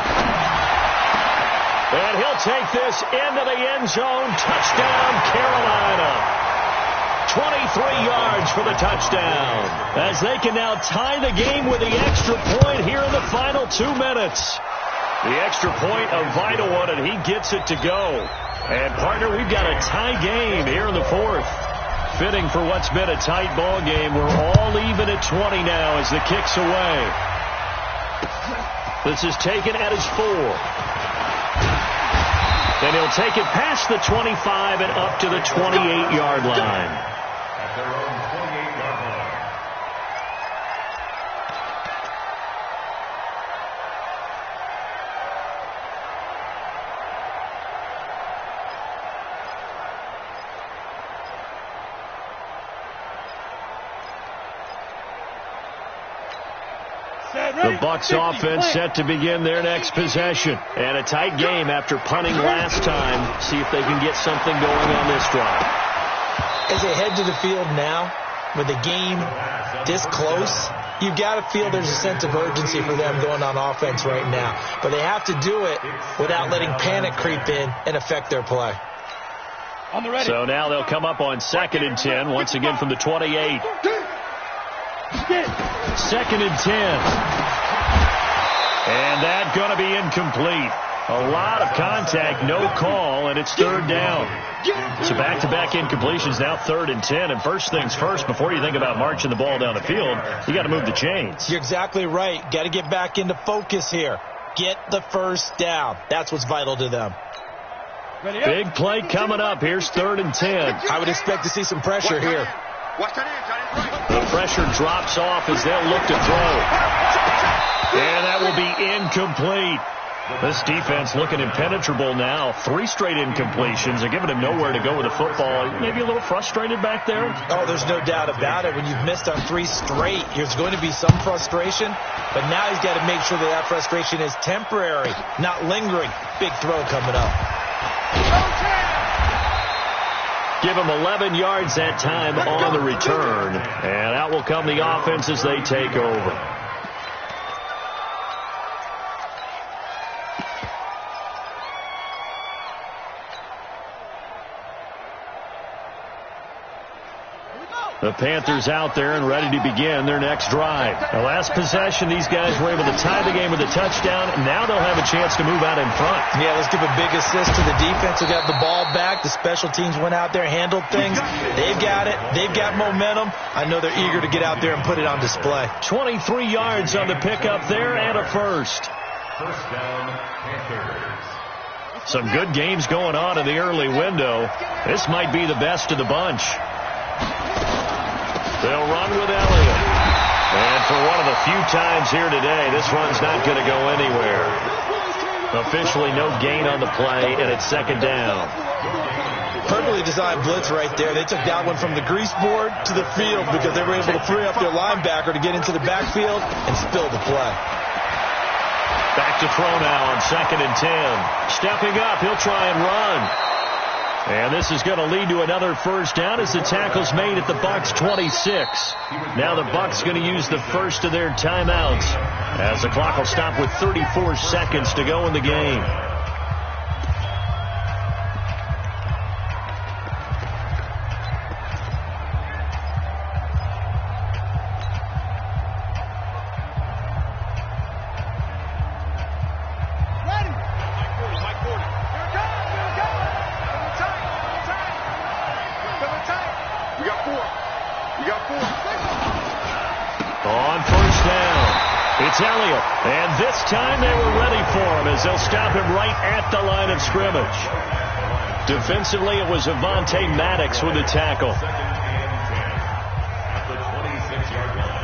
And he'll take this into the end zone. Touchdown, Carolina. 23 yards for the touchdown. As they can now tie the game with the extra point here in the final 2 minutes. The extra point, a vital one, and he gets it to go. And, partner, we've got a tie game here in the fourth. Fitting for what's been a tight ball game. We're all even at 20 now as the kick's away. This is taken at his 4. Then he'll take it past the 25 and up to the 28-yard line. At their own 28-yard line. The Bucs offense set to begin their next possession. And a tight game after punting last time. See if they can get something going on this drive. As they head to the field now, with the game this close, you've got to feel there's a sense of urgency for them going on offense right now. But they have to do it without letting panic creep in and affect their play. So now they'll come up on 2nd and 10, once again from the 28. 2nd and 10. And that's going to be incomplete. A lot of contact, no call, and it's 3rd down. So back-to-back incompletions, now 3rd and 10. And first things first, before you think about marching the ball down the field, you got to move the chains. You're exactly right. Got to get back into focus here. Get the first down. That's what's vital to them. Big play coming up. Here's 3rd and 10. I would expect to see some pressure here. The pressure drops off as they'll look to throw. And that will be incomplete. This defense looking impenetrable now. 3 straight incompletions. They're giving him nowhere to go with the football. Maybe a little frustrated back there? Oh, there's no doubt about it. When you've missed on 3 straight, there's going to be some frustration. But now he's got to make sure that frustration is temporary, not lingering. Big throw coming up. Give him 11 yards that time on the return. And out will come the offense as they take over. The Panthers out there and ready to begin their next drive. The last possession, these guys were able to tie the game with a touchdown. Now they'll have a chance to move out in front. Yeah, let's give a big assist to the defense. They got the ball back. The special teams went out there, handled things. They've got it. They've got momentum. I know they're eager to get out there and put it on display. 23 yards on the pickup there and a first. First down, Panthers. Some good games going on in the early window. This might be the best of the bunch. They'll run with Elliott. And for one of the few times here today, this run's not going to go anywhere. Officially no gain on the play, and it's 2nd down. Perfectly designed blitz right there. They took that one from the grease board to the field because they were able to free up their linebacker to get into the backfield and spill the play. Back to throw now on 2nd and 10. Stepping up, he'll try and run. And this is going to lead to another first down as the tackle's made at the Bucs 26. Now the Bucs going to use the first of their timeouts as the clock will stop with 34 seconds to go in the game. On first down, it's Elliott. And this time they were ready for him as they'll stop him right at the line of scrimmage. Defensively, it was Avonte Maddox with the tackle. At the 26-yard line.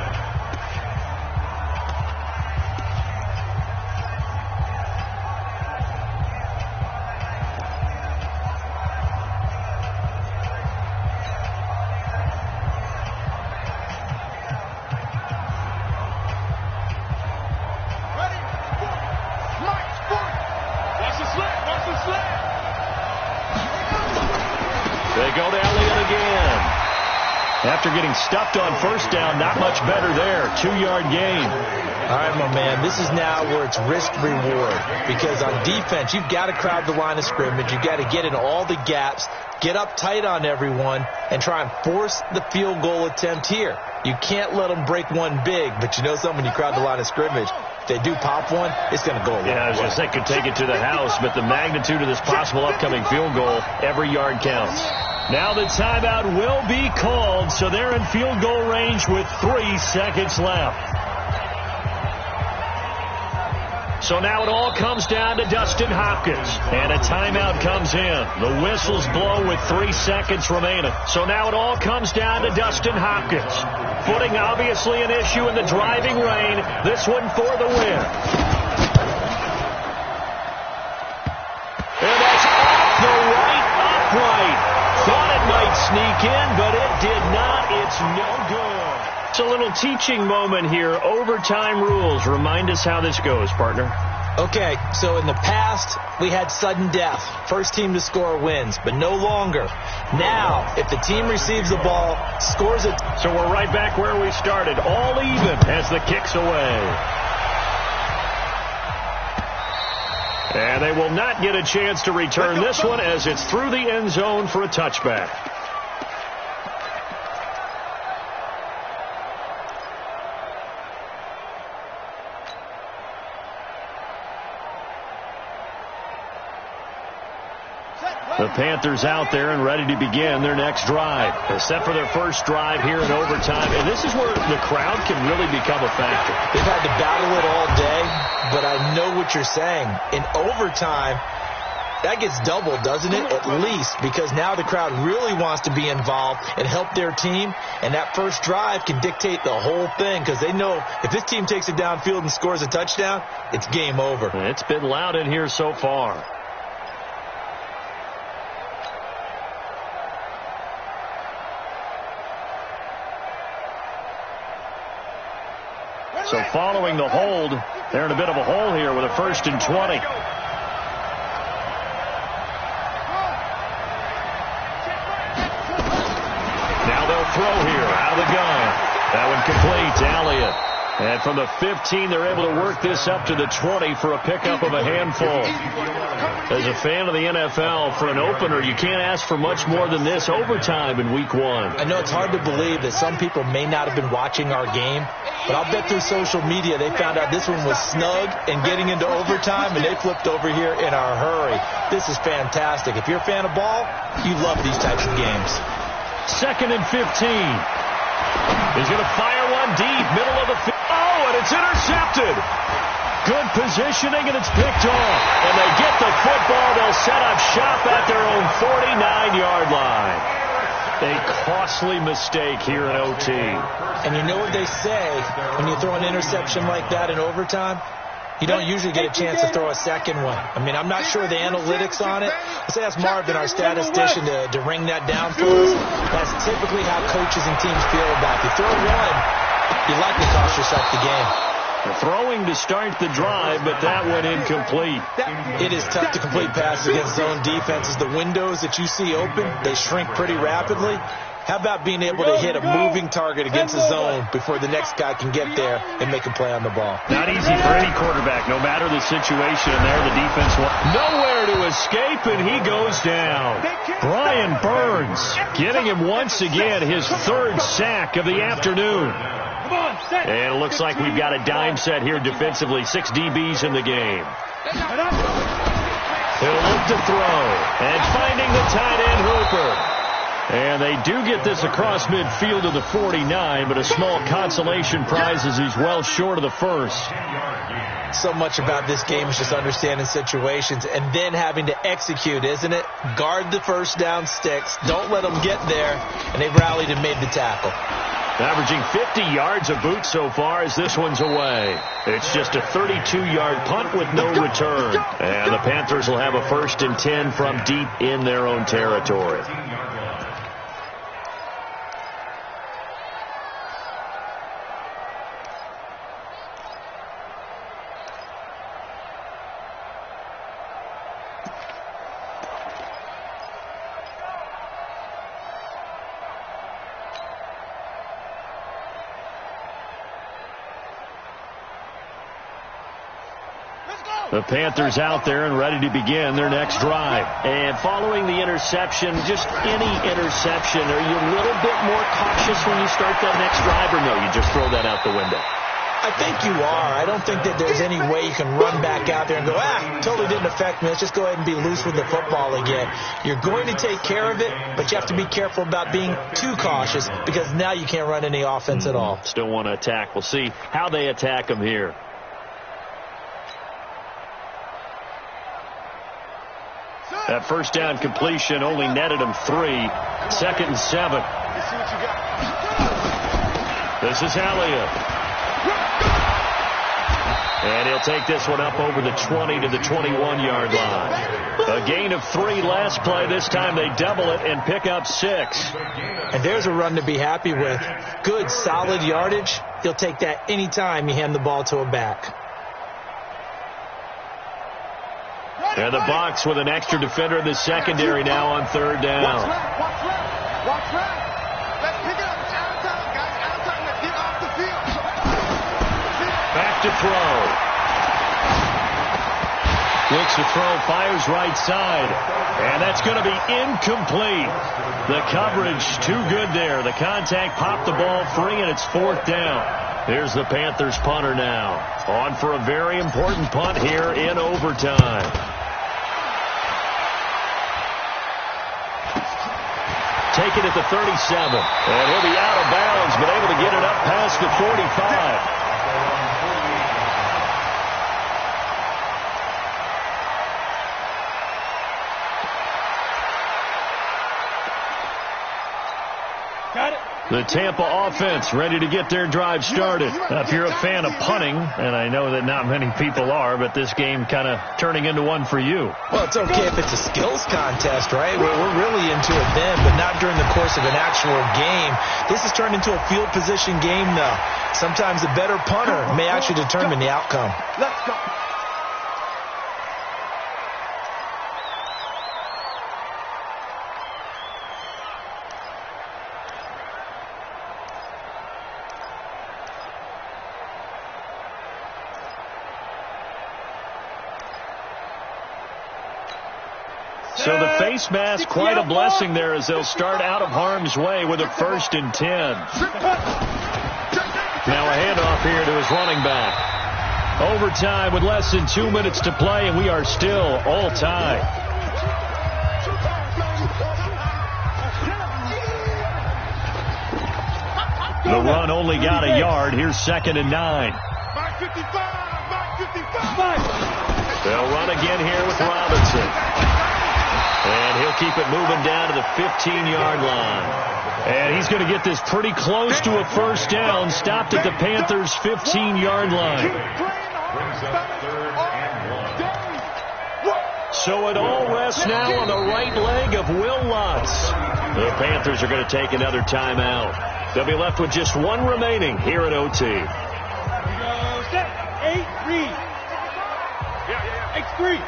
They go to Elliott again. After getting stuffed on first down, not much better there. 2-yard gain. All right, my man, this is now where it's risk-reward. Because on defense, you've got to crowd the line of scrimmage. You've got to get in all the gaps, get up tight on everyone, and try and force the field goal attempt here. You can't let them break one big, but you know something, when you crowd the line of scrimmage, if they do pop one, it's going to go a long way. Yeah, I was going to say, could take it to the house, but the magnitude of this possible upcoming field goal, every yard counts. Now the timeout will be called, so they're in field goal range with 3 seconds left. So now it all comes down to Dustin Hopkins, and a timeout comes in. The whistles blow with 3 seconds remaining. So now it all comes down to Dustin Hopkins. Footing obviously an issue in the driving rain. This one for the win. And that's off the right upright. Thought it might sneak in, but it did not. It's no good. It's a little teaching moment here. Overtime rules. Remind us how this goes, partner. Okay, so in the past, we had sudden death. First team to score wins, but no longer. Now, if the team receives the ball, scores it. So we're right back where we started. All even as the kick's away. And they will not get a chance to return this one as it's through the end zone for a touchback. The Panthers out there and ready to begin their next drive. Except for their first drive here in overtime. And this is where the crowd can really become a factor. They've had to battle it all day, but I know what you're saying. In overtime, that gets doubled, doesn't it? At least, because now the crowd really wants to be involved and help their team. And that first drive can dictate the whole thing, because they know if this team takes it downfield and scores a touchdown, it's game over. It's been loud in here so far. So following the hold, they're in a bit of a hole here with a 1st and 20. Now they'll throw here out of the gun. That one complete to Elliott. And from the 15, they're able to work this up to the 20 for a pickup of a handful. As a fan of the NFL, for an opener, you can't ask for much more than this overtime in Week 1. I know it's hard to believe that some people may not have been watching our game, but I'll bet through social media they found out this one was snug and getting into overtime, and they flipped over here in a hurry. This is fantastic. If you're a fan of ball, you love these types of games. 2nd and 15. He's going to fire one deep, middle of the field. Oh, and it's intercepted. Good positioning, and it's picked off. And they get the football. They'll set up shop at their own 49-yard line. A costly mistake here in OT. And you know what they say when you throw an interception like that in overtime? You don't usually get a chance to throw a second one. I mean, I'm not sure the analytics on it. Let's ask Marvin, our statistician, to ring that down for us. That's typically how coaches and teams feel about it. You throw one, you likely cost yourself the game. Throwing to start the drive, but that went incomplete. It is tough to complete passes against zone defenses. The windows that you see open, they shrink pretty rapidly. How about being able to hit a moving target against a zone before the next guy can get there and make a play on the ball? Not easy for any quarterback, no matter the situation. And there the defense nowhere to escape, and he goes down. Brian Burns getting him once again, his 3rd sack of the afternoon. And it looks like we've got a dime set here defensively. 6 DBs in the game. He'll look to throw. And finding the tight end Hooper. And they do get this across midfield to the 49, but a small consolation prize as he's well short of the first. So much about this game is just understanding situations and then having to execute, isn't it? Guard the first down sticks. Don't let them get there. And they rallied and made the tackle. Averaging 50 yards a boot so far as this one's away. It's just a 32-yard punt with no return. And the Panthers will have a 1st and 10 from deep in their own territory. The Panthers out there and ready to begin their next drive. And following the interception, just any interception, are you a little bit more cautious when you start that next drive, or no, you just throw that out the window? I think you are. I don't think that there's any way you can run back out there and go, totally didn't affect me. Let's just go ahead and be loose with the football again. You're going to take care of it, but you have to be careful about being too cautious because now you can't run any offense at all. Still want to attack. We'll see how they attack them here. That first down completion only netted him 3. 2nd and 7. This is Elliott. And he'll take this one up over the 20 to the 21-yard line. A gain of 3 last play. This time they double it and pick up 6. And there's a run to be happy with. Good, solid yardage. He'll take that anytime you hand the ball to a back. And the box with an extra defender in the secondary now on 3rd down. Watch right. Let's pick it up. Out of time, guys. Out of time. Let's get off the field. Back to throw. Looks to throw, fires right side. And that's going to be incomplete. The coverage too good there. The contact popped the ball free, and it's 4th down. Here's the Panthers punter now. On for a very important punt here in overtime. Take it at the 37. And he'll be out of bounds, but able to get it up past the 45. The Tampa offense ready to get their drive started. If you're a fan of punting, and I know that not many people are, but this game kind of turning into one for you. Well, it's okay if it's a skills contest, right? We're really into it then, but not during the course of an actual game. This has turned into a field position game, though. Sometimes the better punter may actually determine the outcome. Let's go. So the face mask, quite a blessing there as they'll start out of harm's way with a 1st and 10. Now a handoff here to his running back. Overtime with less than 2 minutes to play, and we are still all tied. The run only got a yard. Here's 2nd and 9. They'll run again here with Robinson. And he'll keep it moving down to the 15-yard line. And he's going to get this pretty close to a 1st down. Stopped at the Panthers' 15-yard line. So it all rests now on the right leg of Will Lutz. The Panthers are going to take another timeout. They'll be left with just 1 remaining here at OT. 8-3.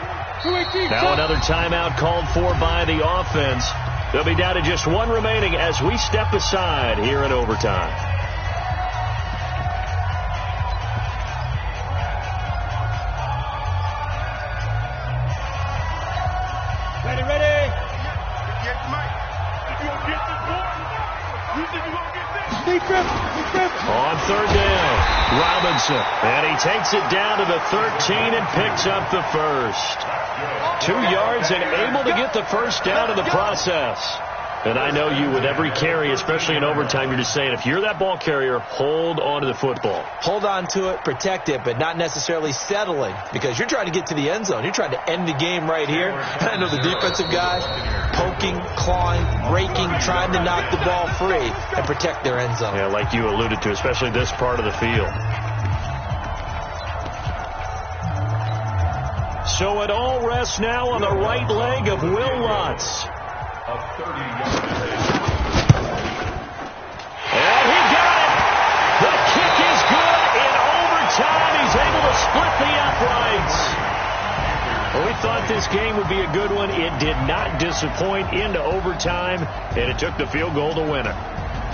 Now another timeout called for by the offense. They'll be down to just 1 remaining as we step aside here in overtime. Ready. Get the mic. If you don't get this ball, you think you're going to get this? Stay tripping. On 3rd down, Robinson. And he takes it down to the 13 and picks up the 1st. 2 yards and able to get the 1st down in the process. And I know you, with every carry, especially in overtime, you're just saying, if you're that ball carrier, hold on to the football. Hold on to it, protect it, but not necessarily settling, because you're trying to get to the end zone. You're trying to end the game right here. And I know the defensive guys poking, clawing, raking, trying to knock the ball free and protect their end zone. Yeah, like you alluded to, especially this part of the field. So it all rests now on the right leg of Will Lutz. And he got it. The kick is good in overtime. He's able to split the uprights. Well, we thought this game would be a good one. It did not disappoint into overtime, and it took the field goal to win it.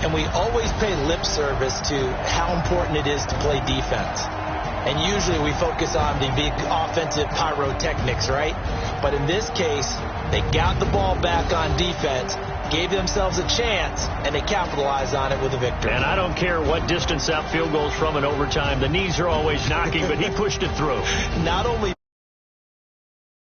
And we always pay lip service to how important it is to play defense. And usually we focus on the big offensive pyrotechnics, right? But in this case, they got the ball back on defense, gave themselves a chance, and they capitalized on it with a victory. And I don't care what distance that field goes from in overtime. The knees are always knocking, but he pushed it through. Not only